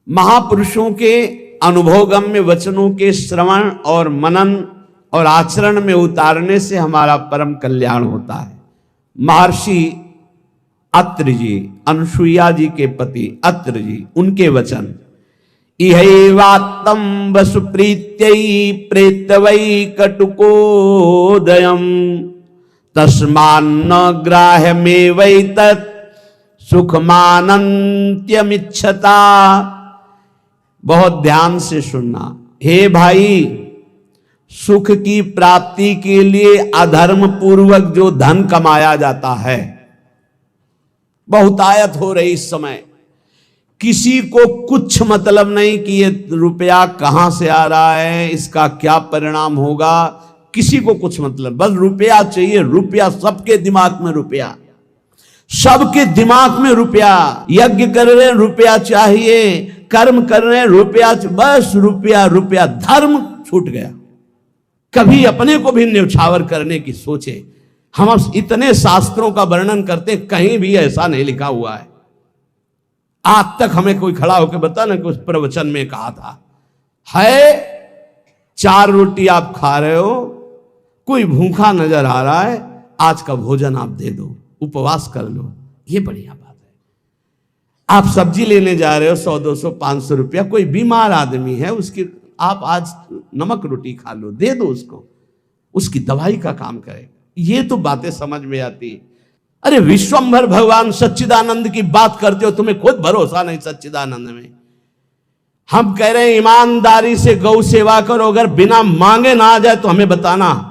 महापुरुषों के अनुभवगम्य वचनों के श्रवण और मनन और आचरण में उतारने से हमारा परम कल्याण होता है। महर्षि अत्रि जी, अनुसुईया जी के पति अत्रि जी, उनके वचन, इहैवात्तं वसुप्रीत्यै प्रेतवै कटुकोदयम् तस्मान्न ग्राह्यमेवैतत् सुखमानन्त्यमिच्छता। बहुत ध्यान से सुनना। हे भाई, सुख की प्राप्ति के लिए अधर्म पूर्वक जो धन कमाया जाता है, बहुतायत हो रही इस समय, किसी को कुछ मतलब नहीं कि ये रुपया कहां से आ रहा है, इसका क्या परिणाम होगा, किसी को कुछ मतलब, बस रुपया चाहिए। रुपया, सबके दिमाग में रुपया, सबके दिमाग में रुपया। यज्ञ कर रहे हैं रुपया चाहिए, कर्म कर रहे हैं रुपया, बस रुपया रुपया। धर्म छूट गया। कभी अपने को भी न्यौछावर करने की सोचे। हम इतने शास्त्रों का वर्णन करते, कहीं भी ऐसा नहीं लिखा हुआ है। आज तक हमें कोई खड़ा होकर बता ना कि उस प्रवचन में कहा था। है 4 रोटी आप खा रहे हो, कोई भूखा नजर आ रहा है, आज का भोजन आप दे दो, उपवास कर लो, ये बढ़िया बात है। आप सब्जी लेने जा रहे हो, 100 200 500 रुपया, कोई बीमार आदमी है, उसकी आप आज नमक रोटी खा लो, दे दो उसको, उसकी दवाई का काम करे। ये तो बातें समझ में आती है। अरे विश्वंभर भगवान सच्चिदानंद की बात करते हो, तुम्हें खुद भरोसा नहीं सच्चिदानंद में। हम कह रहे हैं ईमानदारी से गौ सेवा करो, अगर बिना मांगे ना आ जाए तो हमें बताना।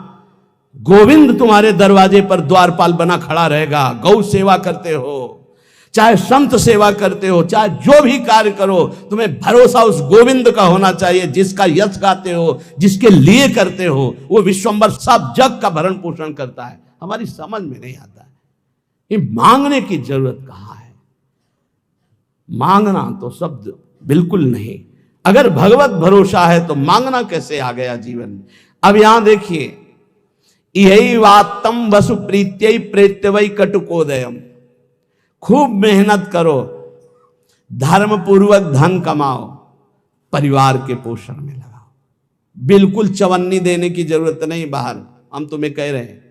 गोविंद तुम्हारे दरवाजे पर द्वारपाल बना खड़ा रहेगा। गौ सेवा करते हो, चाहे संत सेवा करते हो, चाहे जो भी कार्य करो, तुम्हें भरोसा उस गोविंद का होना चाहिए जिसका यश गाते हो, जिसके लिए करते हो। वो विश्वंभर सब जग का भरण पोषण करता है। हमारी समझ में नहीं आता है। ये मांगने की जरूरत कहां है? मांगना तो शब्द बिल्कुल नहीं। अगर भगवत भरोसा है तो मांगना कैसे आ गया जीवन में? अब यहां देखिए, यही वात्तम वसु प्रीत्यै प्रेत्यवै कटुकोदयम। खूब मेहनत करो, धर्म पूर्वक धन कमाओ, परिवार के पोषण में लगाओ। बिल्कुल चवन्नी देने की जरूरत नहीं बाहर। हम तुम्हें कह रहे हैं,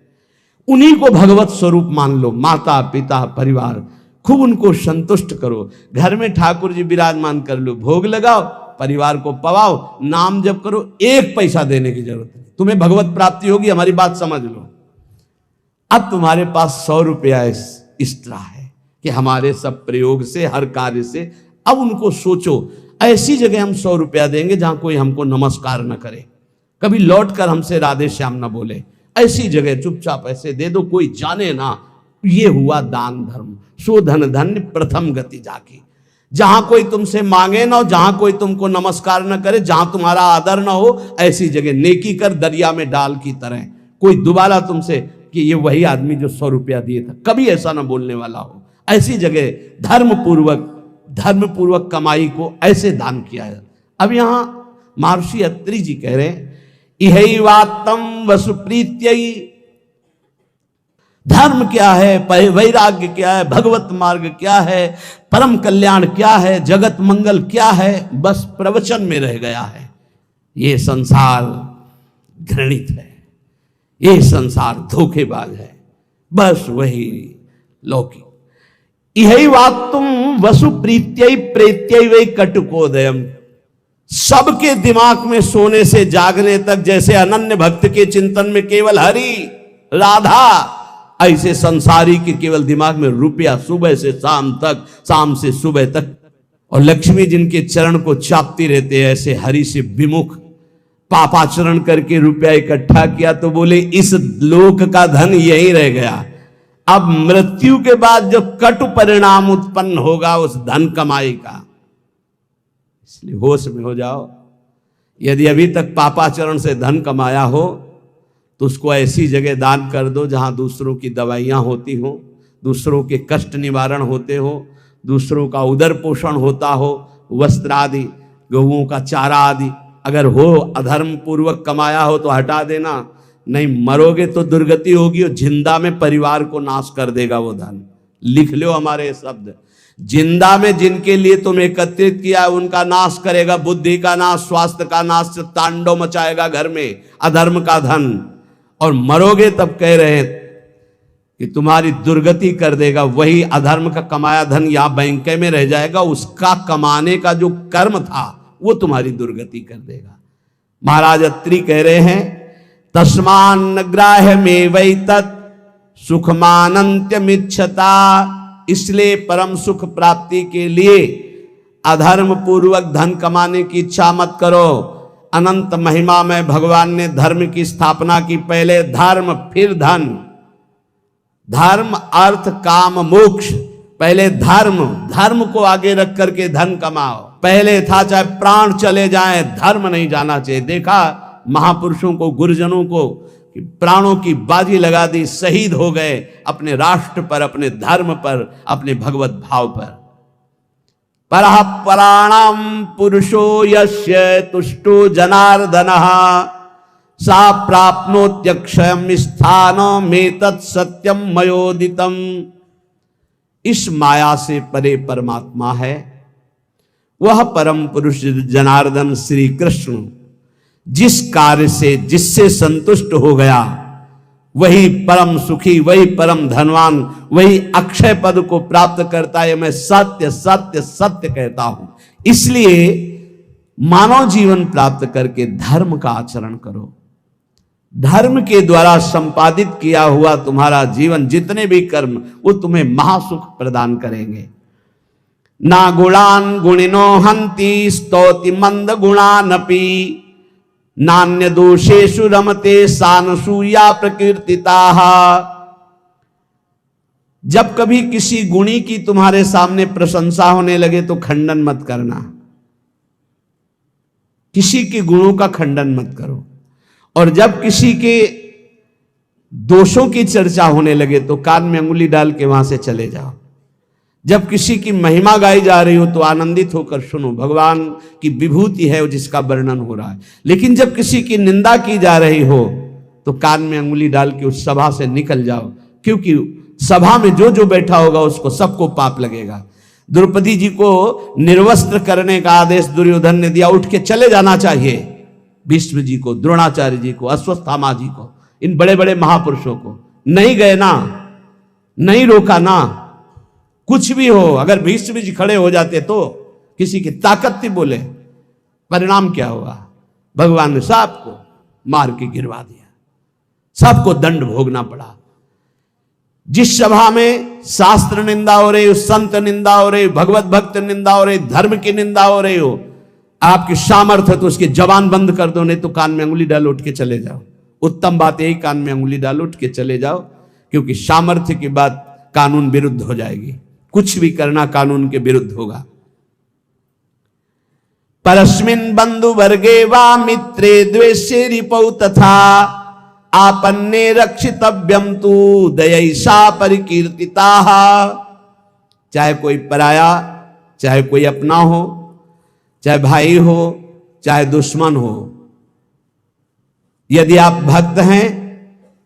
उन्हीं को भगवत स्वरूप मान लो। माता पिता परिवार, खूब उनको संतुष्ट करो। घर में ठाकुर जी विराजमान कर लो, भोग लगाओ, परिवार को पवाओ, नाम जप करो। 1 पैसा देने की जरूरत नहीं, तुम्हें भगवत प्राप्ति होगी। हमारी बात समझ लो। अब तुम्हारे पास 100 रुपया एक्स्ट्रा है कि हमारे सब प्रयोग से, हर कार्य से, अब उनको सोचो, ऐसी जगह हम 100 रुपया देंगे जहां कोई हमको नमस्कार न करे, कभी लौट कर हमसे राधे श्याम न बोले। ऐसी जगह चुपचाप ऐसे दे दो, कोई जाने ना। ये हुआ दान धर्म। सो धन धन्य प्रथम गति जाकी। जहां कोई तुमसे मांगे ना हो, जहां कोई तुमको नमस्कार न करे, जहां तुम्हारा आदर ना हो, ऐसी जगह नेकी कर, दरिया में डाल की तरह। कोई दोबारा तुमसे कि ये वही आदमी जो 100 रुपया दिए था, कभी ऐसा ना बोलने वाला हो। ऐसी जगह धर्म पूर्वक कमाई को ऐसे दान किया है। अब यहां महर्षि अत्रि जी कह रहे हैं, इहैवात्तं वसुप्रीत्यै। धर्म क्या है, वैराग्य क्या है, भगवत मार्ग क्या है, परम कल्याण क्या है, जगत मंगल क्या है, बस प्रवचन में रह गया है। ये संसार घृणित है, ये संसार धोखेबाज है, बस वही लौकिक। इहैवात्तं वसुप्रीत्यै प्रेत्यै वै कटुकोदयम्। सबके दिमाग में सोने से जागने तक, जैसे अनन्य भक्त के चिंतन में केवल हरि राधा, ऐसे संसारी के केवल दिमाग में रुपया, सुबह से शाम तक, शाम से सुबह तक। और लक्ष्मी जिनके चरण को चापती रहते हैं, ऐसे हरि से विमुख, पापाचरण करके रुपया इकट्ठा किया तो बोले इस लोक का धन यही रह गया। अब मृत्यु के बाद जो कटु परिणाम उत्पन्न होगा उस धन कमाई का, इसलिए होश में हो जाओ। यदि अभी तक पापाचरण से धन कमाया हो तो उसको ऐसी जगह दान कर दो जहां दूसरों की दवाइयां होती हो, दूसरों के कष्ट निवारण होते हो, दूसरों का उदर पोषण होता हो, वस्त्र आदि, गऊओं का चारा आदि अगर हो, अधर्म पूर्वक कमाया हो तो हटा देना। नहीं मरोगे तो दुर्गति होगी और जिंदा में परिवार को नाश कर देगा वो धन। लिख लो हमारे शब्द। जिंदा में जिनके लिए तुम एकत्रित किया है उनका नाश करेगा, बुद्धि का नाश, स्वास्थ्य का नाश, तांडव मचाएगा घर में अधर्म का धन। और मरोगे तब कह रहे हैं कि तुम्हारी दुर्गति कर देगा। वही अधर्म का कमाया धन यहां बैंक में रह जाएगा, उसका कमाने का जो कर्म था वो तुम्हारी दुर्गति कर देगा। महाराज अत्रि कह रहे हैं तस्मान ग्राह्य में वै तत् सुखमानंत्यमिच्छता, इसलिए परम सुख प्राप्ति के लिए अधर्म पूर्वक धन कमाने की इच्छा मत करो। अनंत महिमा में भगवान ने धर्म की स्थापना की, पहले धर्म फिर धन। धर्म अर्थ काम मोक्ष, पहले धर्म को आगे रख करके धन कमाओ। पहले था चाहे प्राण चले जाएं, धर्म नहीं जाना चाहिए। देखा महापुरुषों को, गुरुजनों को, प्राणों की बाजी लगा दी, शहीद हो गए अपने राष्ट्र पर, अपने धर्म पर, अपने भगवत भाव पर। परः प्राणाम पुरुषो यस्य तुष्टो जनार्दनः सा प्राप्नोत्यक्षयम् स्थानमेतत् सत्यम मयोदितम्। इस माया से परे परमात्मा है, वह परम पुरुष जनार्दन श्री कृष्ण जिस कार्य से जिससे संतुष्ट हो गया वही परम सुखी, वही परम धनवान, वही अक्षय पद को प्राप्त करता है। मैं सत्य सत्य सत्य कहता हूं। इसलिए मानव जीवन प्राप्त करके धर्म का आचरण करो। धर्म के द्वारा संपादित किया हुआ तुम्हारा जीवन, जितने भी कर्म, वो तुम्हें महासुख प्रदान करेंगे। ना गुणान गुणिनो हंति स्तौति मंद गुणानपि नान्य दोषेषु रमते सानसूया प्रकीर्तिताः। जब कभी किसी गुणी की तुम्हारे सामने प्रशंसा होने लगे तो खंडन मत करना, किसी के गुणों का खंडन मत करो। और जब किसी के दोषों की चर्चा होने लगे तो कान में अंगुली डाल के वहां से चले जाओ। जब किसी की महिमा गाई जा रही हो तो आनंदित होकर सुनो, भगवान की विभूति है जिसका वर्णन हो रहा है। लेकिन जब किसी की निंदा की जा रही हो तो कान में अंगुली डाल के उस सभा से निकल जाओ, क्योंकि सभा में जो जो बैठा होगा उसको सबको पाप लगेगा। द्रौपदी जी को निर्वस्त्र करने का आदेश दुर्योधन ने दिया, उठ के चले जाना चाहिए। भीष्म जी को, द्रोणाचार्य जी को, अश्वत्थामा जी को, इन बड़े बड़े महापुरुषों को नहीं गए ना, नहीं रोका ना। कुछ भी हो, अगर भीष्म जी खड़े हो जाते तो किसी की ताकत थी बोले, परिणाम क्या हुआ? भगवान ने सबको मार के गिरवा दिया, सबको दंड भोगना पड़ा। जिस सभा में शास्त्र निंदा हो रही हो, संत निंदा हो रही हो, भगवत भक्त निंदा हो रही, धर्म की निंदा हो रही हो, आपकी सामर्थ्य है तो उसकी जबान बंद कर दो, नहीं तो कान में अंगुली डालो, उठ के चले जाओ। उत्तम बात यही, कान में अंगुली डालो, उठ के चले जाओ, क्योंकि सामर्थ्य की बात कानून विरुद्ध हो जाएगी। कुछ भी करना कानून के विरुद्ध होगा। परस्मिन बंधु वर्गे वा मित्रे द्वेषे रिपौ तथा आपन्ने रक्षितव्यम तु दयैषा परिकीर्तिताः। चाहे कोई पराया, चाहे कोई अपना हो, चाहे भाई हो, चाहे दुश्मन हो, यदि आप भक्त हैं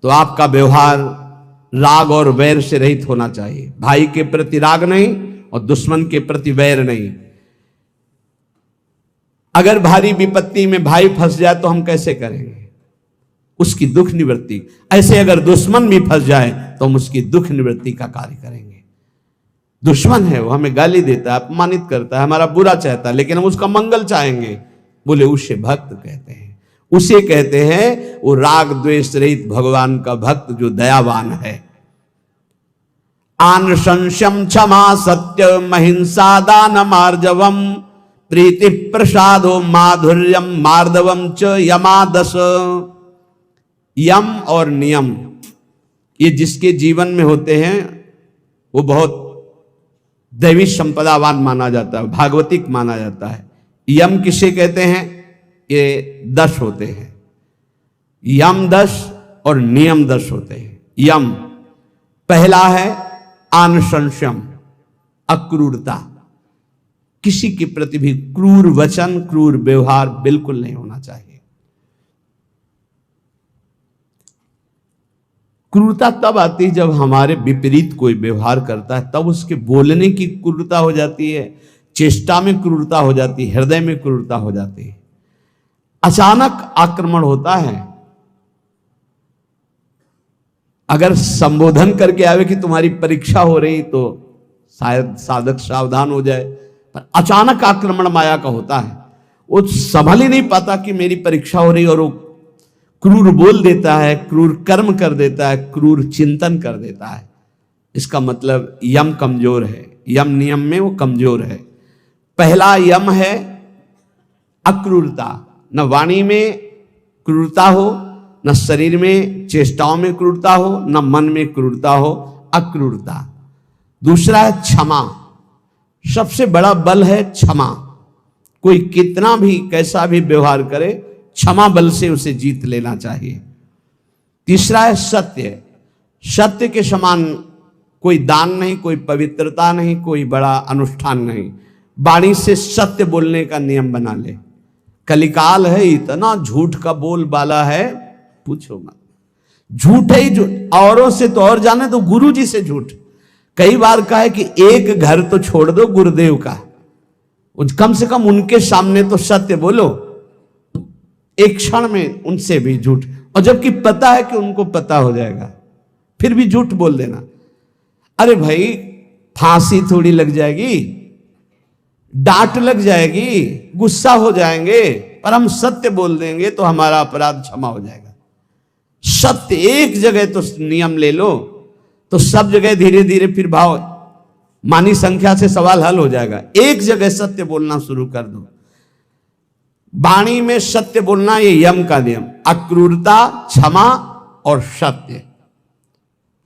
तो आपका व्यवहार राग और वैर से रहित होना चाहिए। भाई के प्रति राग नहीं और दुश्मन के प्रति वैर नहीं। अगर भारी विपत्ति में भाई फंस जाए तो हम कैसे करेंगे? उसकी दुख निवृत्ति। ऐसे अगर दुश्मन भी फंस जाए तो हम उसकी दुख निवृत्ति का कार्य करेंगे। दुश्मन है, वो हमें गाली देता है, अपमानित करता है, हमारा बुरा चाहता है, लेकिन हम उसका मंगल चाहेंगे, बोले उसे भक्त कहते हैं। उसे कहते हैं वो राग द्वेष रहित भगवान का भक्त जो दयावान है। आन संशम क्षमा सत्य महिंसा दान मार्जवम प्रीति प्रसादो माधुर्यम मार्दवम च यमादस। यम और नियम ये जिसके जीवन में होते हैं वो बहुत दैवी संपदावान माना जाता है, भागवतिक माना जाता है। यम किसे कहते हैं? ये 10 होते हैं, यम 10 और नियम 10 होते हैं। यम पहला है अनसंशम, अक्रूरता, किसी के प्रति भी क्रूर वचन, क्रूर व्यवहार बिल्कुल नहीं होना चाहिए। क्रूरता तब आती है जब हमारे विपरीत कोई व्यवहार करता है, तब उसके बोलने की क्रूरता हो जाती है, चेष्टा में क्रूरता हो जाती है, हृदय में क्रूरता हो जाती है। अचानक आक्रमण होता है। अगर संबोधन करके आवे कि तुम्हारी परीक्षा हो रही तो शायद साधक सावधान हो जाए, पर अचानक आक्रमण माया का होता है। वो संभल ही नहीं पाता कि मेरी परीक्षा हो रही, और वो क्रूर बोल देता है, क्रूर कर्म कर देता है, क्रूर चिंतन कर देता है। इसका मतलब यम कमजोर है, यम नियम में वो कमजोर है। पहला यम है अक्रूरता, न वाणी में क्रूरता हो, न शरीर में चेष्टाओं में क्रूरता हो, न मन में क्रूरता हो, अक्रूरता। दूसरा है क्षमा, सबसे बड़ा बल है क्षमा। कोई कितना भी कैसा भी व्यवहार करे, क्षमा बल से उसे जीत लेना चाहिए। तीसरा है सत्य, सत्य के समान कोई दान नहीं, कोई पवित्रता नहीं, कोई बड़ा अनुष्ठान नहीं। वाणी से सत्य बोलने का नियम बना ले। कलिकाल है, इतना झूठ का बोल बाला है, पूछो मत। झूठ ही झूठ, औरों से तो और जाने तो गुरु जी से झूठ। कई बार कहा है कि एक घर तो छोड़ दो गुरुदेव का, कम से कम उनके सामने तो सत्य बोलो। एक क्षण में उनसे भी झूठ, और जबकि पता है कि उनको पता हो जाएगा, फिर भी झूठ बोल देना। अरे भाई, फांसी थोड़ी लग जाएगी, डांट लग जाएगी, गुस्सा हो जाएंगे, पर हम सत्य बोल देंगे तो हमारा अपराध क्षमा हो जाएगा। सत्य एक जगह तो नियम ले लो, तो सब जगह धीरे धीरे फिर भाव मानी संख्या से सवाल हल हो जाएगा। एक जगह सत्य बोलना शुरू कर दो। वाणी में सत्य बोलना, ये यम का नियम। अक्रूरता, क्षमा और सत्य।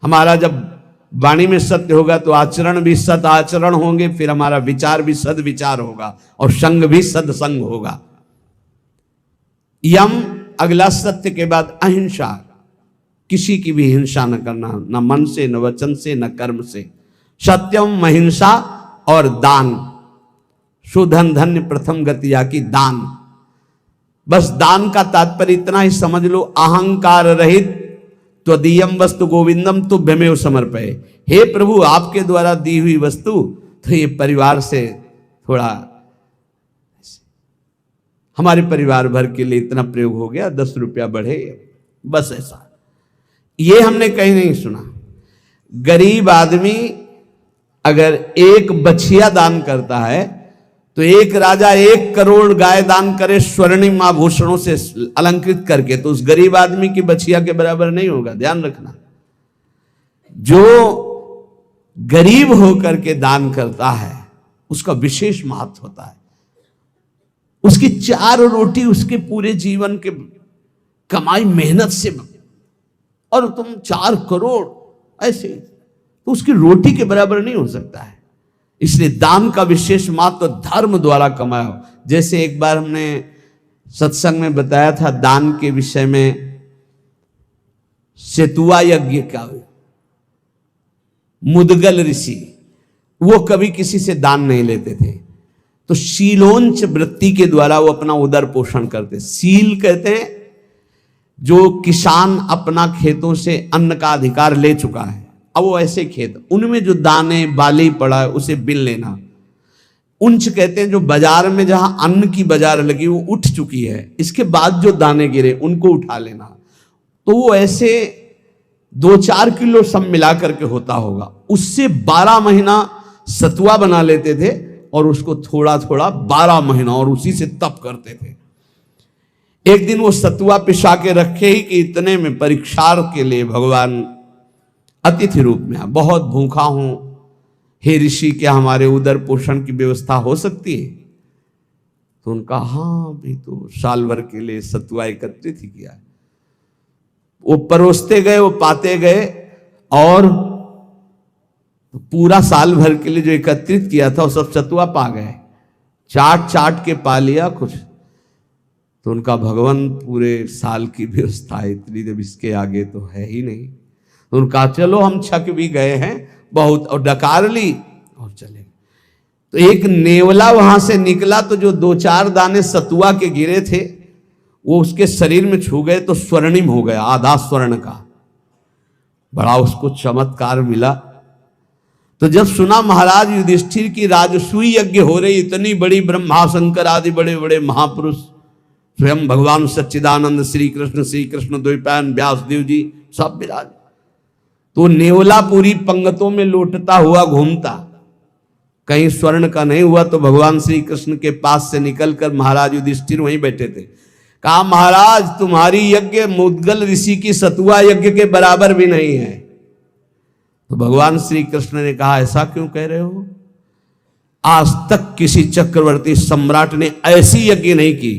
हमारा जब वाणी में सत्य होगा तो आचरण भी सत आचरण होंगे, फिर हमारा विचार भी सद विचार होगा, और संग भी सदसंग होगा। यम अगला सत्य के बाद अहिंसा, किसी की भी हिंसा न करना, न मन से, न वचन से, न कर्म से। सत्यम, अहिंसा और दान। सुधन धन्य प्रथम गतिया की दान। बस दान का तात्पर्य इतना ही समझ लो, अहंकार रहित त्वदीयम वस्तु गोविंदम तुभ्यमेव समर्पये। हे प्रभु, आपके द्वारा दी हुई वस्तु, तो ये परिवार से थोड़ा, हमारे परिवार भर के लिए इतना प्रयोग हो गया, 10 रुपया बढ़े, बस ऐसा। ये हमने कहीं नहीं सुना। गरीब आदमी अगर एक बछिया दान करता है तो एक राजा 1 करोड़ गाय दान करे स्वर्णिम आभूषणों से अलंकृत करके, तो उस गरीब आदमी की बछिया के बराबर नहीं होगा। ध्यान रखना, जो गरीब होकर के दान करता है उसका विशेष महत्व होता है। उसकी 4 रोटी उसके पूरे जीवन के कमाई मेहनत से, और तुम 4 करोड़ ऐसे, तो उसकी रोटी के बराबर नहीं हो सकता है। इसलिए दान का विशेष महत्व धर्म द्वारा कमाया हो। जैसे एक बार हमने सत्संग में बताया था दान के विषय में, सेतुआ यज्ञ का, मुदगल ऋषि, वो कभी किसी से दान नहीं लेते थे, तो शीलोंच वृत्ति के द्वारा वो अपना उदर पोषण करते। सील कहते हैं जो किसान अपना खेतों से अन्न का अधिकार ले चुका है, अब वो ऐसे खेत, उनमें जो दाने बाली पड़ा है उसे बिन लेना। उंच कहते हैं जो बाजार में जहां अन्न की बाजार लगी वो उठ चुकी है, इसके बाद जो दाने गिरे उनको उठा लेना। तो वो ऐसे 2-4 किलो सब मिला करके होता होगा। उससे 12 महीना सतुआ बना लेते थे, और उसको थोड़ा थोड़ा 12 महीना, और उसी से तप करते थे। एक दिन वो सतुआ पिसा के रखे ही कि इतने में परीक्षार के लिए भगवान अतिथि रूप में, बहुत भूखा हूं, हे ऋषि, क्या हमारे उदर पोषण की व्यवस्था हो सकती है? तो उनका हाँ भी, तो साल भर के लिए सतुआ एकत्रित ही किया। वो परोसते गए, वो पाते गए, और पूरा साल भर के लिए जो एकत्रित किया था वो सब सतुआ पा गए। चाट चाट के पा लिया कुछ, तो उनका भगवान पूरे साल की व्यवस्था है, इतनी देर इसके आगे तो है ही नहीं। तो उनका चलो हम छक भी गए हैं बहुत, और डकार ली और चले। तो एक नेवला वहां से निकला, तो जो 2-4 दाने सतुआ के गिरे थे वो उसके शरीर में छू गए तो स्वर्णिम हो गया, आधा स्वर्ण का। बड़ा उसको चमत्कार मिला। तो जब सुना महाराज युधिष्ठिर की राजसूय यज्ञ हो रही, इतनी बड़ी ब्रह्मा शंकर आदि बड़े बड़े महापुरुष, स्वयं भगवान सच्चिदानंद श्री कृष्ण द्वैपायन व्यासदेव जी सब विराज, तो नेवला पूरी पंगतों में लौटता हुआ घूमता, कहीं स्वर्ण का नहीं हुआ तो भगवान श्री कृष्ण के पास से निकलकर महाराज युधिष्ठिर वहीं बैठे थे। कहा महाराज तुम्हारी यज्ञ मुद्गल ऋषि की सतुआ यज्ञ के बराबर भी नहीं है। तो भगवान श्री कृष्ण ने कहा ऐसा क्यों कह रहे हो? आज तक किसी चक्रवर्ती सम्राट ने ऐसी यज्ञ नहीं की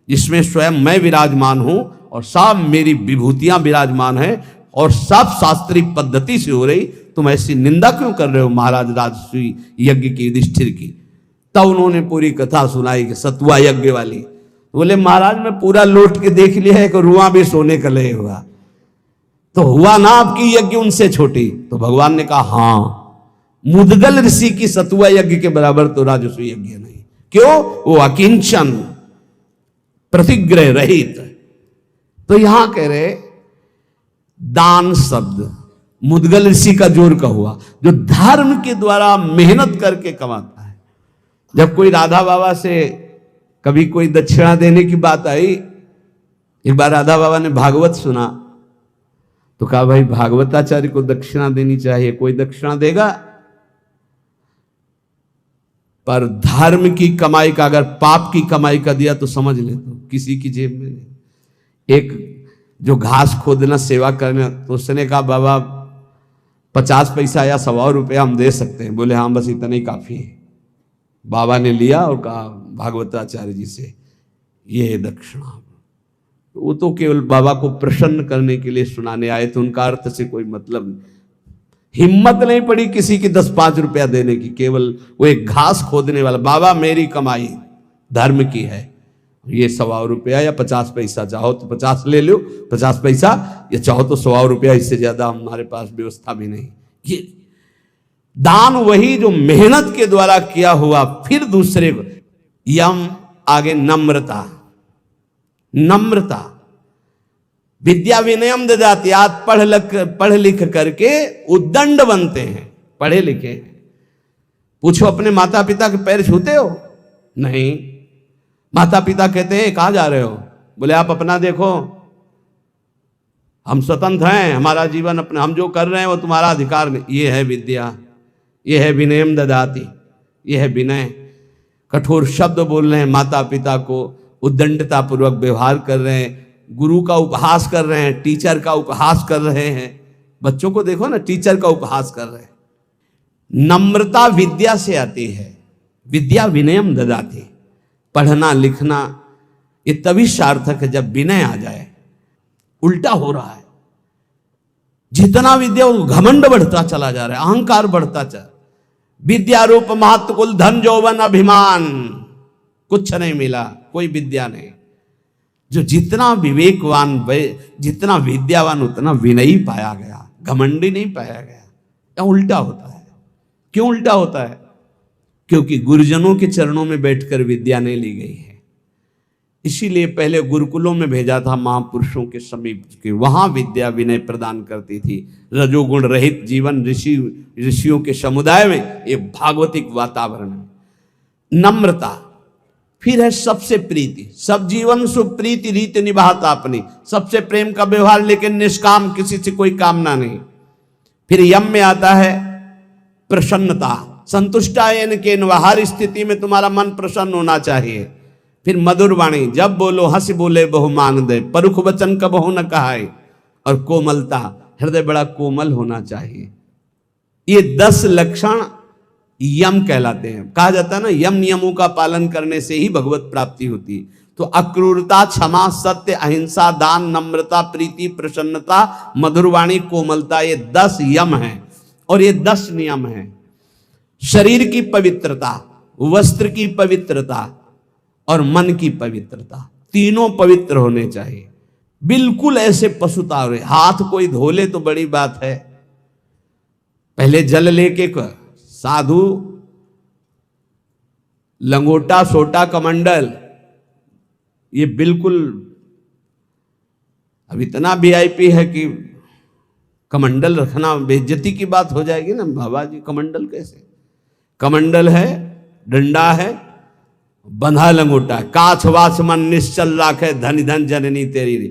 जिसमें स्वयं मैं विराजमान हूं और सब मेरी विभूतियां विराजमान हैं और सब शास्त्रीय पद्धति से हो रही, तुम ऐसी निंदा क्यों कर रहे हो महाराज राजसूय यज्ञ की युधिष्ठिर की? तब उन्होंने पूरी कथा सुनाई कि सतुआ यज्ञ वाली। बोले महाराज मैं पूरा लौट के देख लिया है कि रुआ भी सोने का लय हुआ, तो हुआ ना आपकी यज्ञ उनसे छोटी? तो भगवान ने कहा हां, मुद्गल ऋषि की सतुआ यज्ञ के बराबर तो राजसूय यज्ञ नहीं। क्यों? वो अकिंचन, प्रतिग्रह रहित। तो यहां कह रहे दान शब्द मुद्गल ऋषि का जोर का हुआ, जो धर्म के द्वारा मेहनत करके कमाता है। जब कोई राधा बाबा से कभी कोई दक्षिणा देने की बात आई, एक बार राधा बाबा ने भागवत सुना तो कहा भाई भागवताचार्य को दक्षिणा देनी चाहिए, कोई दक्षिणा देगा? पर धर्म की कमाई का, अगर पाप की कमाई का दिया तो समझ ले तो किसी की जेब में नहीं। एक जो घास खोदना सेवा करना, तो उसने कहा बाबा 50 पैसा या 100 रुपया हम दे सकते हैं। बोले हाँ बस इतना ही काफी है। बाबा ने लिया और कहा भागवताचार्य जी से ये है दक्षिणा। वो तो केवल बाबा को प्रसन्न करने के लिए सुनाने आए थे, उनका अर्थ से कोई मतलब नहीं। हिम्मत नहीं पड़ी किसी की 10-5 रुपया देने की, केवल वो एक घास खोदने वाला, बाबा मेरी कमाई धर्म की है, ये 100 रुपया या 50 पैसा, चाहो तो 50 ले लो 50 पैसा, या चाहो तो 100 रुपया, इससे ज्यादा हमारे पास व्यवस्था भी नहीं। ये दान वही जो मेहनत के द्वारा किया हुआ। फिर दूसरे को यम, आगे नम्रता, नम्रता विद्या विनयम ददाति। आज पढ़ लिख करके उद्दंड बनते हैं, पढ़े लिखे हैं। पूछो अपने माता पिता के पैर छूते हो? नहीं। माता पिता कहते हैं कहां जा रहे हो? बोले आप अपना देखो, हम स्वतंत्र हैं, हमारा जीवन अपना, हम जो कर रहे हैं वो तुम्हारा अधिकार नहीं। ये है विद्या, ये है विनयम ददाति, ये है विनय। कठोर शब्द बोल रहे हैं माता पिता को, उद्दंडता पूर्वक व्यवहार कर रहे हैं, गुरु का उपहास कर रहे हैं, टीचर का उपहास कर रहे हैं। बच्चों को देखो ना, टीचर का उपहास कर रहे हैं। नम्रता विद्या से आती है, विद्या विनयम ददाति। पढ़ना लिखना ये तभी सार्थक है जब विनय आ जाए। उल्टा हो रहा है, जितना विद्या घमंड बढ़ता चला जा रहा है, अहंकार बढ़ता चला। विद्या रूप महत्व कुल धन जौवन अभिमान, कुछ नहीं मिला, कोई विद्या नहीं। जो जितना विवेकवान, जितना विद्यावान उतना विनयी पाया गया, घमंडी नहीं पाया गया। या उल्टा होता है। क्यों उल्टा होता है? क्योंकि गुरुजनों के चरणों में बैठकर विद्या नहीं ली गई है। इसीलिए पहले गुरुकुलों में भेजा था महापुरुषों के समीप के, वहां विद्या विनय प्रदान करती थी। रजोगुण रहित जीवन ऋषियों के समुदाय में ये भागवतिक वातावरण है। नम्रता, फिर है सबसे प्रीति, सब जीवन सुप्रीति रीत निभाता अपनी, सबसे प्रेम का व्यवहार, लेकिन निष्काम, किसी से कोई कामना नहीं। फिर यम में आता है प्रसन्नता, संतुष्टायन के, हर स्थिति में तुम्हारा मन प्रसन्न होना चाहिए। फिर मधुर वाणी, जब बोलो हंस बोले बहुमान दे, परुख वचन का बहु न कहाए। और कोमलता, हृदय बड़ा कोमल होना चाहिए। ये 10 लक्षण यम कहलाते हैं। कहा जाता है ना, यम नियमों का पालन करने से ही भगवत प्राप्ति होती है। तो अक्रूरता, क्षमा, सत्य, अहिंसा, दान, नम्रता, प्रीति, प्रसन्नता, मधुरवाणी, कोमलता, ये 10 यम हैं और ये 10 नियम हैं। शरीर की पवित्रता, वस्त्र की पवित्रता और मन की पवित्रता, तीनों पवित्र होने चाहिए। बिल्कुल ऐसे पशुता रहे, हाथ कोई धो ले तो बड़ी बात है। पहले जल लेके साधु लंगोटा सोटा कमंडल, ये बिल्कुल अब इतना वीआईपी है कि कमंडल रखना बेइज्जती की बात हो जाएगी ना। बाबा जी कमंडल कैसे? कमंडल है, डंडा है, बंधा लंगोटा है, काछ वाछ मन निश्चल राखे, धन धन जननी तेरी।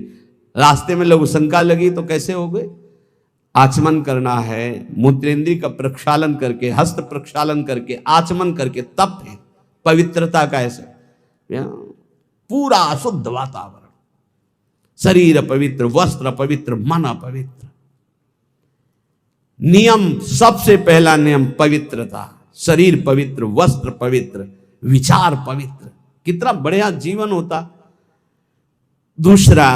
रास्ते में लोग शंका लगी तो कैसे हो गए? आचमन करना है, मूत्रेंद्री का प्रक्षालन करके, हस्त प्रक्षालन करके, आचमन करके, तप है पवित्रता का। ऐसे पूरा शुद्ध वातावरण, शरीर पवित्र, वस्त्र पवित्र, मन अपवित्र। नियम, सबसे पहला नियम पवित्रता, शरीर पवित्र, वस्त्र पवित्र, विचार पवित्र, कितना बढ़िया जीवन होता। दूसरा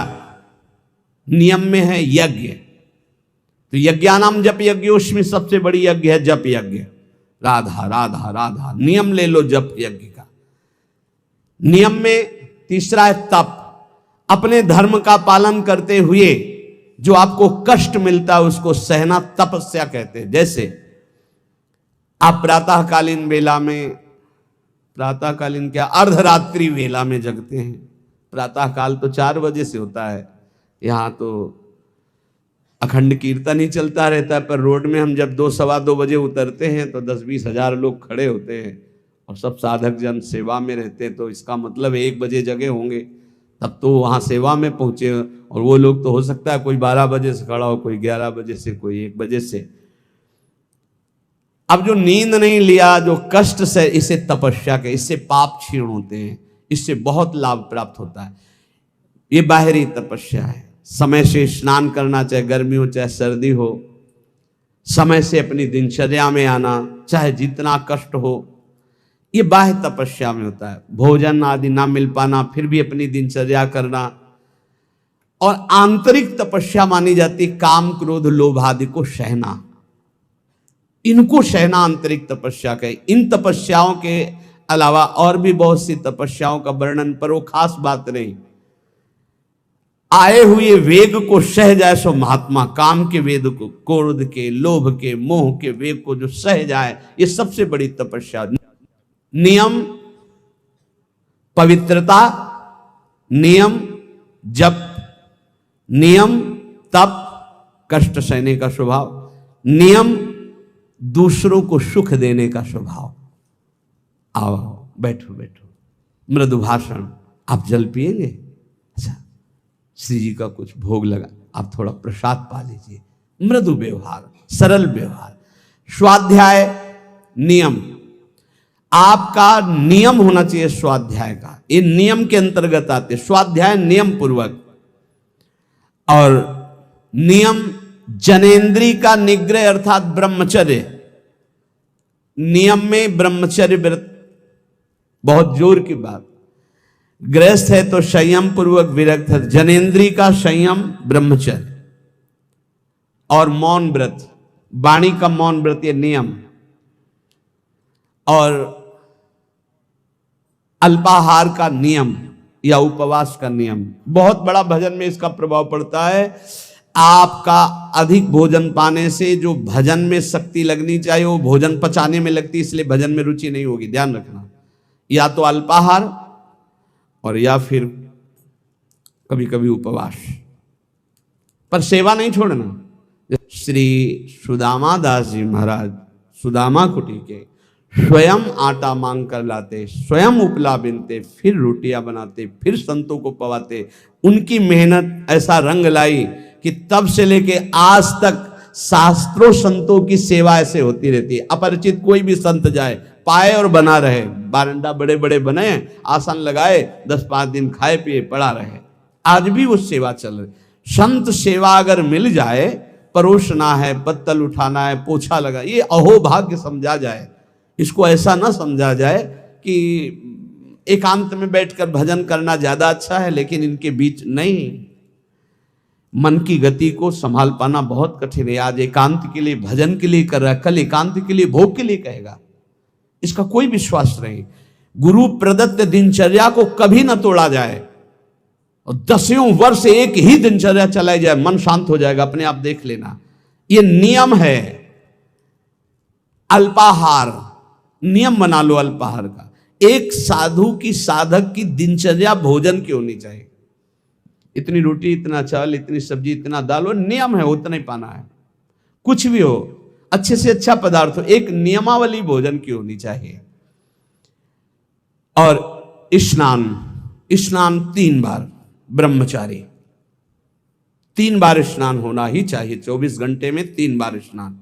नियम में है यज्ञ। तो यज्ञानाम जप यज्ञोस्मि, सबसे बड़ी यज्ञ है जप यज्ञ। राधा राधा राधा, नियम ले लो जप यज्ञ का। नियम में तीसरा है तप। अपने धर्म का पालन करते हुए जो आपको कष्ट मिलता है उसको सहना तपस्या कहते हैं। जैसे आप प्रातःकालीन वेला में, प्रातःकालीन क्या, अर्धरात्रि वेला में जगते हैं। प्रातःकाल तो 4 बजे से होता है, यहाँ तो अखंड कीर्तन ही चलता रहता है। पर रोड में हम जब 2 सवा 2 बजे उतरते हैं तो 10-20 हजार लोग खड़े होते हैं और सब साधक जन सेवा में रहते हैं। तो इसका मतलब 1 बजे जगे होंगे, तब तो वहाँ सेवा में पहुँचे। और वो लोग तो हो सकता है कोई 12 बजे से खड़ा हो, कोई 11 बजे से, कोई 1 बजे से। अब जो नींद नहीं लिया, जो कष्ट से, इसे तपस्या के, इससे पाप क्षीण होते हैं, इससे बहुत लाभ प्राप्त होता है। ये बाहरी तपस्या है। समय से स्नान करना, चाहे गर्मी हो चाहे सर्दी हो, समय से अपनी दिनचर्या में आना, चाहे जितना कष्ट हो, ये बाह्य तपस्या में होता है। भोजन आदि ना मिल पाना, फिर भी अपनी दिनचर्या करना। और आंतरिक तपस्या मानी जाती काम क्रोध लोभ आदि को सहना, इनको सहना आंतरिक तपस्या कहे। इन तपस्याओं के अलावा और भी बहुत सी तपस्याओं का वर्णन, पर वो खास बात नहीं। आए हुए वेग को सह जाए सो महात्मा, काम के वेग को, क्रोध के, लोभ के, मोह के वेग को जो सह जाए, ये सबसे बड़ी तपस्या। नियम पवित्रता, नियम जप, नियम तप, कष्ट सहने का स्वभाव, नियम दूसरों को सुख देने का स्वभाव। आओ बैठो बैठो, मृदु भाषण। आप जल पिएंगे? अच्छा, श्री जी का कुछ भोग लगा, आप थोड़ा प्रसाद पा लीजिए। मृदु व्यवहार, सरल व्यवहार। स्वाध्याय नियम, आपका नियम होना चाहिए स्वाध्याय का। ये नियम के अंतर्गत आते, स्वाध्याय नियम पूर्वक। और नियम जनेन्द्री का निग्रह अर्थात ब्रह्मचर्य। नियम में ब्रह्मचर्य व्रत बहुत जोर की बात। गृहस्थ है तो संयम पूर्वक विरक्त है। जनेन्द्री का संयम ब्रह्मचर्य और मौन व्रत, वाणी का मौन व्रत, ये नियम। और अल्पाहार का नियम या उपवास का नियम, बहुत बड़ा भजन में इसका प्रभाव पड़ता है। आपका अधिक भोजन पाने से जो भजन में शक्ति लगनी चाहिए वो भोजन पचाने में लगती, इसलिए भजन में रुचि नहीं होगी, ध्यान रखना। या तो अल्पाहार और या फिर कभी कभी उपवास, पर सेवा नहीं छोड़ना। श्री सुदामा दास जी महाराज सुदामा कुटी के स्वयं आटा मांग कर लाते, स्वयं उपला बिनते, फिर रोटियां बनाते, फिर संतों को पवाते। उनकी मेहनत ऐसा रंग लाई कि तब से लेके आज तक शास्त्रों संतों की सेवा ऐसे होती रहती है। अपरिचित कोई भी संत जाए, पाए और बना रहे। बारंडा बड़े बड़े बने, आसन लगाए, 10-5 दिन खाए पिए पड़ा रहे। आज भी वो सेवा चल रही। संत सेवा अगर मिल जाए, परोसना है, पत्तल उठाना है, पोछा लगा, ये अहोभाग्य समझा जाए। इसको ऐसा ना समझा जाए कि एकांत में बैठकर भजन करना ज्यादा अच्छा है, लेकिन इनके बीच नहीं। मन की गति को संभाल पाना बहुत कठिन है। आज एकांत के लिए भजन के लिए कर रहा है, कल एकांत के लिए भोग के लिए कहेगा, इसका कोई विश्वास नहीं। गुरु प्रदत्त दिनचर्या को कभी ना तोड़ा जाए। और 10 वर्ष एक ही दिनचर्या चलाई जाए, मन शांत हो जाएगा, अपने आप देख लेना। ये नियम है। अल्पाहार नियम बना लो अल्पाहार का। एक साधु की, साधक की दिनचर्या भोजन की होनी चाहिए। इतनी रोटी, इतना चावल, इतनी सब्जी, इतना दाल, वो नियम है, उतना ही पाना है। कुछ भी हो, अच्छे से अच्छा पदार्थ हो, एक नियमावली भोजन की होनी चाहिए। और स्नान 3 बार, ब्रह्मचारी 3 बार स्नान होना ही चाहिए, 24 घंटे में 3 बार स्नान।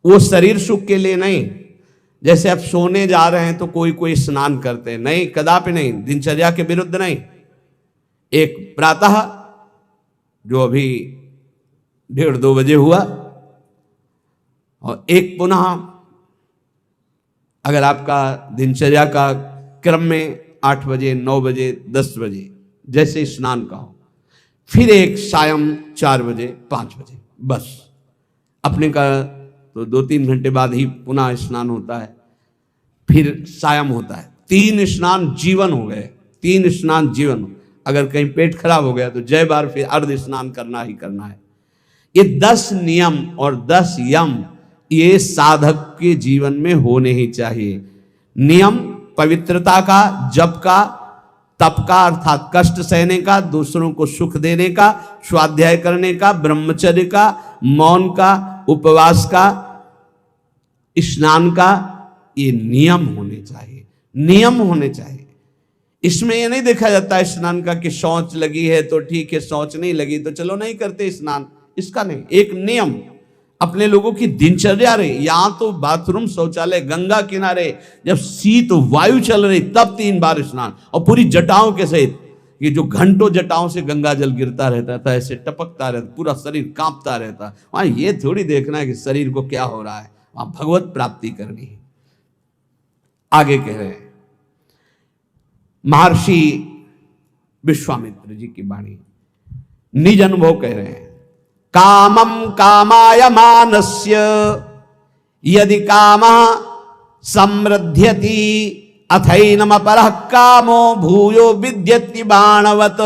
वो शरीर सुख के लिए नहीं, जैसे आप सोने जा रहे हैं तो कोई स्नान करते हैं, नहीं, कदापि नहीं, दिनचर्या के विरुद्ध नहीं। एक प्रातः जो अभी 1:30-2 बजे हुआ, और एक पुनः अगर आपका दिनचर्या का क्रम में 8 बजे, 9 बजे, 10 बजे जैसे स्नान का हो, फिर एक सायं 4 बजे, 5 बजे, बस। अपने का तो 2-3 घंटे बाद ही पुनः स्नान होता है, फिर सायं होता है। 3 स्नान जीवन हो गए, 3 स्नान जीवन। अगर कहीं पेट खराब हो गया तो जय बार फिर अर्ध स्नान करना ही करना है। ये 10 नियम और 10 यम ये साधक के जीवन में होने ही चाहिए। नियम पवित्रता का, जप का, तप का अर्थात कष्ट सहने का, दूसरों को सुख देने का, स्वाध्याय करने का, ब्रह्मचर्य का, मौन का, उपवास का, स्नान का, ये नियम होने चाहिए, नियम होने चाहिए। इसमें ये नहीं देखा जाता है स्नान का कि शौच लगी है तो ठीक है, शौच नहीं लगी तो चलो नहीं करते स्नान, इसका नहीं। एक नियम अपने लोगों की दिनचर्या रहे। यहां तो बाथरूम, शौचालय, गंगा किनारे जब शीत वायु चल रही तब 3 बार स्नान, और पूरी जटाओं के सहित, ये जो घंटों जटाओं से गंगा जल गिरता रहता था, ऐसे टपकता रहता, पूरा शरीर कांपता रहता। वहां ये थोड़ी देखना है कि शरीर को क्या हो रहा है, वहां भगवत प्राप्ति करनी है। आगे कह रहे हैं महर्षि विश्वामित्र जी की वाणी, निज अनुभव कह रहे हैं। कामम कामाय मानस्य यदि कामः समृद्ध्यति अथैनम अपरः कामो भूयो विद्यति बाणवत।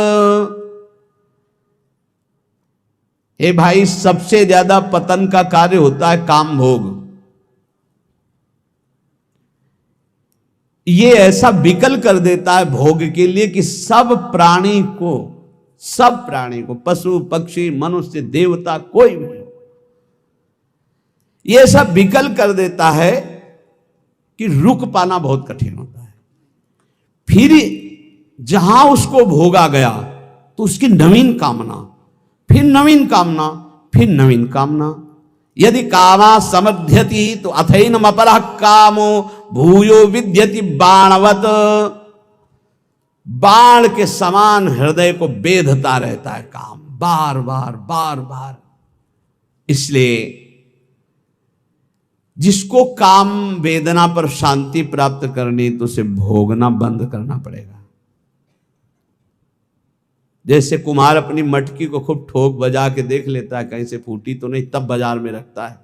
हे भाई, सबसे ज्यादा पतन का कार्य होता है काम भोग। ये ऐसा विकल कर देता है भोग के लिए कि सब प्राणी को, पशु पक्षी मनुष्य देवता कोई भी, ये ऐसा विकल कर देता है कि रुक पाना बहुत कठिन होता है। फिर जहां उसको भोगा गया तो उसकी नवीन कामना, फिर नवीन कामना, फिर नवीन कामना। यदि कामा समध्यति तो अथैनम अपरः कामो भूयो विद्यति बाणवत। बाण के समान हृदय को बेधता रहता है काम, बार बार बार बार। इसलिए जिसको काम वेदना पर शांति प्राप्त करनी तो उसे भोगना बंद करना पड़ेगा। जैसे कुम्हार अपनी मटकी को खूब ठोक बजा के देख लेता है कहीं से फूटी तो नहीं, तब बाजार में रखता है,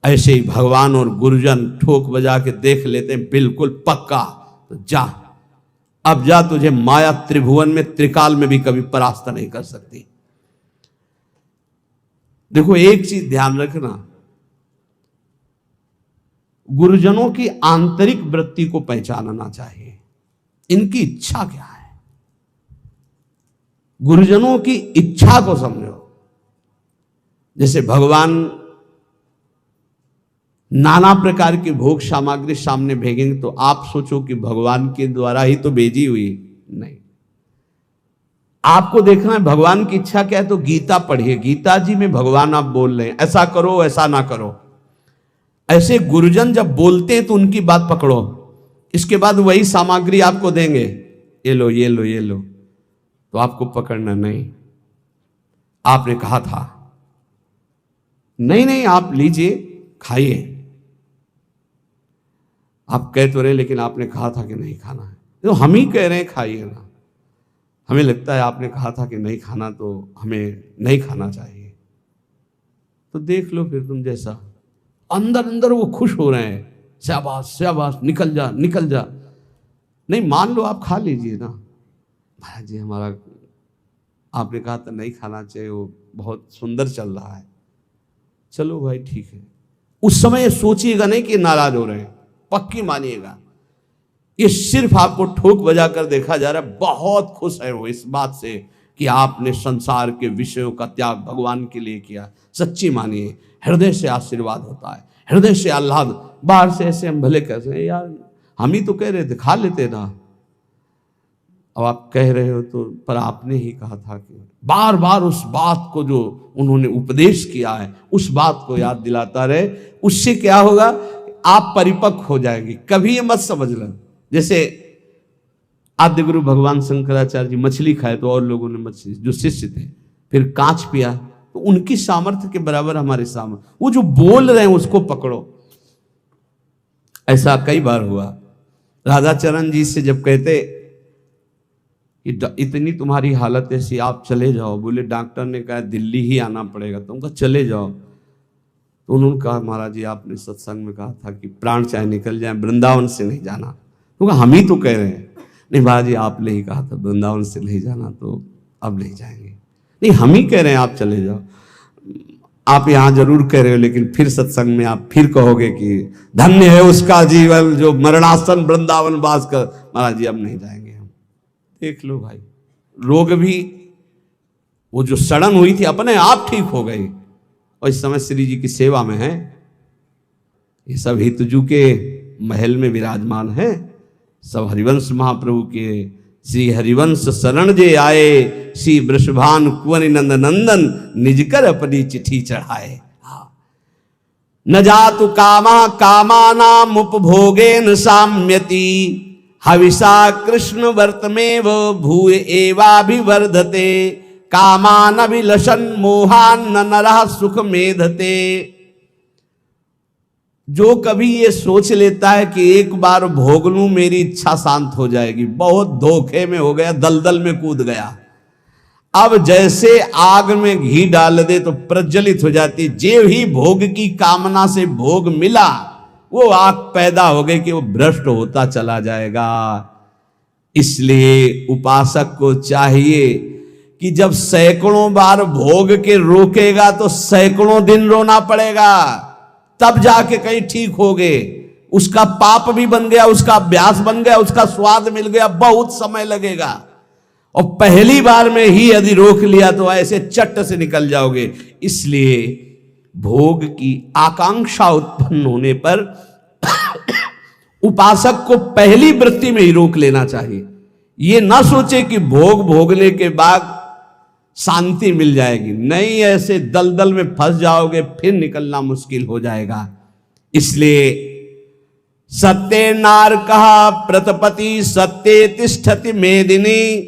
ऐसे ही भगवान और गुरुजन ठोक बजा के देख लेते हैं बिल्कुल पक्का, तो जा, अब जा, तुझे माया त्रिभुवन में त्रिकाल में भी कभी परास्त नहीं कर सकती। देखो एक चीज ध्यान रखना, गुरुजनों की आंतरिक वृत्ति को पहचानना चाहिए, इनकी इच्छा क्या है, गुरुजनों की इच्छा को समझो। जैसे भगवान नाना प्रकार की भोग सामग्री सामने भेजेंगे तो आप सोचो कि भगवान के द्वारा ही तो भेजी हुई, नहीं। आपको देखना है भगवान की इच्छा क्या है, तो गीता पढ़िए, गीता जी में भगवान आप बोल रहे हैं ऐसा करो ऐसा ना करो। ऐसे गुरुजन जब बोलते हैं तो उनकी बात पकड़ो, इसके बाद वही सामग्री आपको देंगे, ये लो ये लो ये लो, तो आपको पकड़ना नहीं। आपने कहा था, नहीं नहीं आप लीजिए खाइए, आप कह तो रहे लेकिन आपने कहा था कि नहीं खाना है, तो हम ही कह रहे हैं खाइए ना। हमें लगता है आपने कहा था कि नहीं खाना तो हमें नहीं खाना चाहिए, तो देख लो फिर तुम जैसा। अंदर अंदर वो खुश हो रहे हैं, शाबाश शाबाश, निकल जा निकल जा। नहीं, मान लो आप खा लीजिए ना। महाराज जी हमारा आपने कहा था नहीं खाना चाहिए, वो बहुत सुंदर चल रहा है, चलो भाई ठीक है। उस समय सोचिएगा नहीं कि नाराज हो रहे हैं, पक्की मानिएगा ये सिर्फ आपको ठोक बजा कर देखा जा रहा है। बहुत खुश है वो इस बात से कि आपने संसार के विषयों का त्याग भगवान के लिए किया। सच्ची मानिए, हृदय से आशीर्वाद होता है, हृदय से आह्लाद। बाहर से ऐसे हम भले कैसे हैं यार, हम ही तो कह रहे थे खा लेते ना, अब आप कह रहे हो तो, पर आपने ही कहा था कि बार बार उस बात को जो उन्होंने उपदेश किया है उस बात को याद दिलाता रहे। उससे क्या होगा, आप परिपक्व हो जाएंगे। कभी ये मत समझ लें, जैसे आद्य गुरु भगवान शंकराचार्य जी मछली खाए तो और लोगों ने मछली, जो शिष्य थे, फिर कांच पिया, तो उनकी सामर्थ्य के बराबर हमारे सामर्थ्य, वो जो बोल रहे हैं उसको पकड़ो। ऐसा कई बार हुआ। राधाचरण जी से जब कहते कि इतनी तुम्हारी हालत ऐसी, आप चले जाओ, बोले डॉक्टर ने कहा दिल्ली ही आना पड़ेगा, तुम कहा चले जाओ। तो उन्होंने कहा महाराज जी आपने सत्संग में कहा था कि प्राण चाहे निकल जाए वृंदावन से नहीं जाना। तो कहा हम ही तो कह रहे हैं। नहीं महाराज जी आपने ही कहा था वृंदावन से नहीं जाना, तो अब नहीं जाएंगे। नहीं हम ही कह रहे हैं आप चले जाओ। आप यहाँ जरूर कह रहे हो, लेकिन फिर सत्संग में आप फिर कहोगे कि धन्य है उसका जीवन जो मरणासन वृंदावन वास कर। महाराज जी अब नहीं जाएंगे हम। देख लो भाई, रोग भी वो जो सड़न हुई थी अपने आप ठीक हो गई, और इस समय श्री जी की सेवा में है। ये सब हितजू के महल में विराजमान है, सब हरिवंश महाप्रभु के। श्री हरिवंश शरण जे आए, श्री वृषभान कुंवर नंद नंदन, निजकर अपनी चिट्ठी चढ़ाए। न जातु कामा कामानाम उपभोगेन साम्यति, हविषा कृष्ण वर्तमेव भूय एवाभिवर्धते, कामान अभिलषन् मोहान न नरः सुख मेधते। जो कभी ये सोच लेता है कि एक बार भोग लूं मेरी इच्छा शांत हो जाएगी, बहुत धोखे में हो गया, दलदल में कूद गया। अब जैसे आग में घी डाल दे तो प्रज्वलित हो जाती, जे ही भोग की कामना से भोग मिला वो आग पैदा हो गई कि वो भ्रष्ट होता चला जाएगा। इसलिए उपासक को चाहिए कि जब सैकड़ों बार भोग के रोकेगा तो सैकड़ों दिन रोना पड़ेगा, तब जाके कहीं ठीक हो गए। उसका पाप भी बन गया, उसका अभ्यास बन गया, उसका स्वाद मिल गया, बहुत समय लगेगा। और पहली बार में ही यदि रोक लिया तो ऐसे चट से निकल जाओगे। इसलिए भोग की आकांक्षा उत्पन्न होने पर उपासक को पहली वृत्ति में ही रोक लेना चाहिए। ये ना सोचे कि भोग भोगने के बाद शांति मिल जाएगी, नहीं, ऐसे दलदल में फंस जाओगे, फिर निकलना मुश्किल हो जाएगा। इसलिए सत्य नार कहा प्रतपति, सत्य तिष्ठति मेदिनी।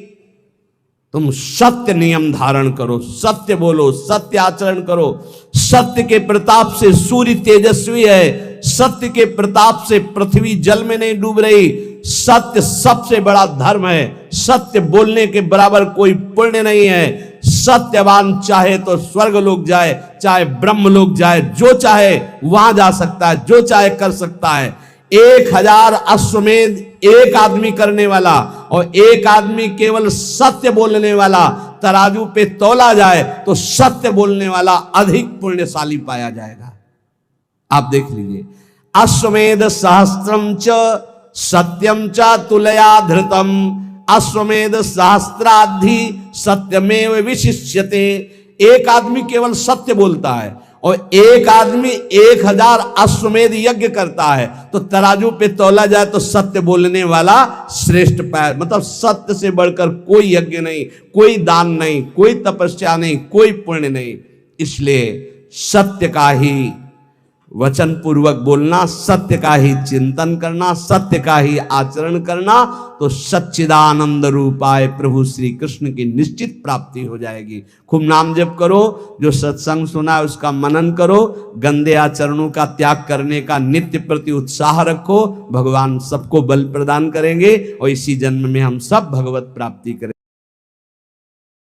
तुम सत्य नियम धारण करो, सत्य बोलो, सत्य आचरण करो। सत्य के प्रताप से सूर्य तेजस्वी है, सत्य के प्रताप से पृथ्वी जल में नहीं डूब रही। सत्य सबसे बड़ा धर्म है, सत्य बोलने के बराबर कोई पुण्य नहीं है। सत्यवान चाहे तो स्वर्ग लोक जाए, चाहे ब्रह्म लोक जाए, जो चाहे वहां जा सकता है, जो चाहे कर सकता है। 1000 अश्वमेध एक आदमी करने वाला और एक आदमी केवल सत्य बोलने वाला तराजू पे तोला जाए तो सत्य बोलने वाला अधिक पुण्यशाली पाया जाएगा। आप देख लीजिए, अश्वमेध सहस्त्रम च सत्यम च तुलया धृतम, अश्वमेध सहस्त्राधि सत्यमेव विशिष्यते। एक आदमी केवल सत्य बोलता है और एक आदमी 1000 अश्वमेध यज्ञ करता है, तो तराजू पे तौला जाए तो सत्य बोलने वाला श्रेष्ठ पाया। मतलब सत्य से बढ़कर कोई यज्ञ नहीं, कोई दान नहीं, कोई तपस्या नहीं, कोई पुण्य नहीं। इसलिए सत्य का ही वचन पूर्वक बोलना, सत्य का ही चिंतन करना, सत्य का ही आचरण करना, तो सच्चिदानंद रूपाय प्रभु श्री कृष्ण की निश्चित प्राप्ति हो जाएगी। खूब नाम जप करो, जो सत्संग सुना है उसका मनन करो, गंदे आचरणों का त्याग करने का नित्य प्रति उत्साह रखो। भगवान सबको बल प्रदान करेंगे और इसी जन्म में हम सब भगवत प्राप्ति करें।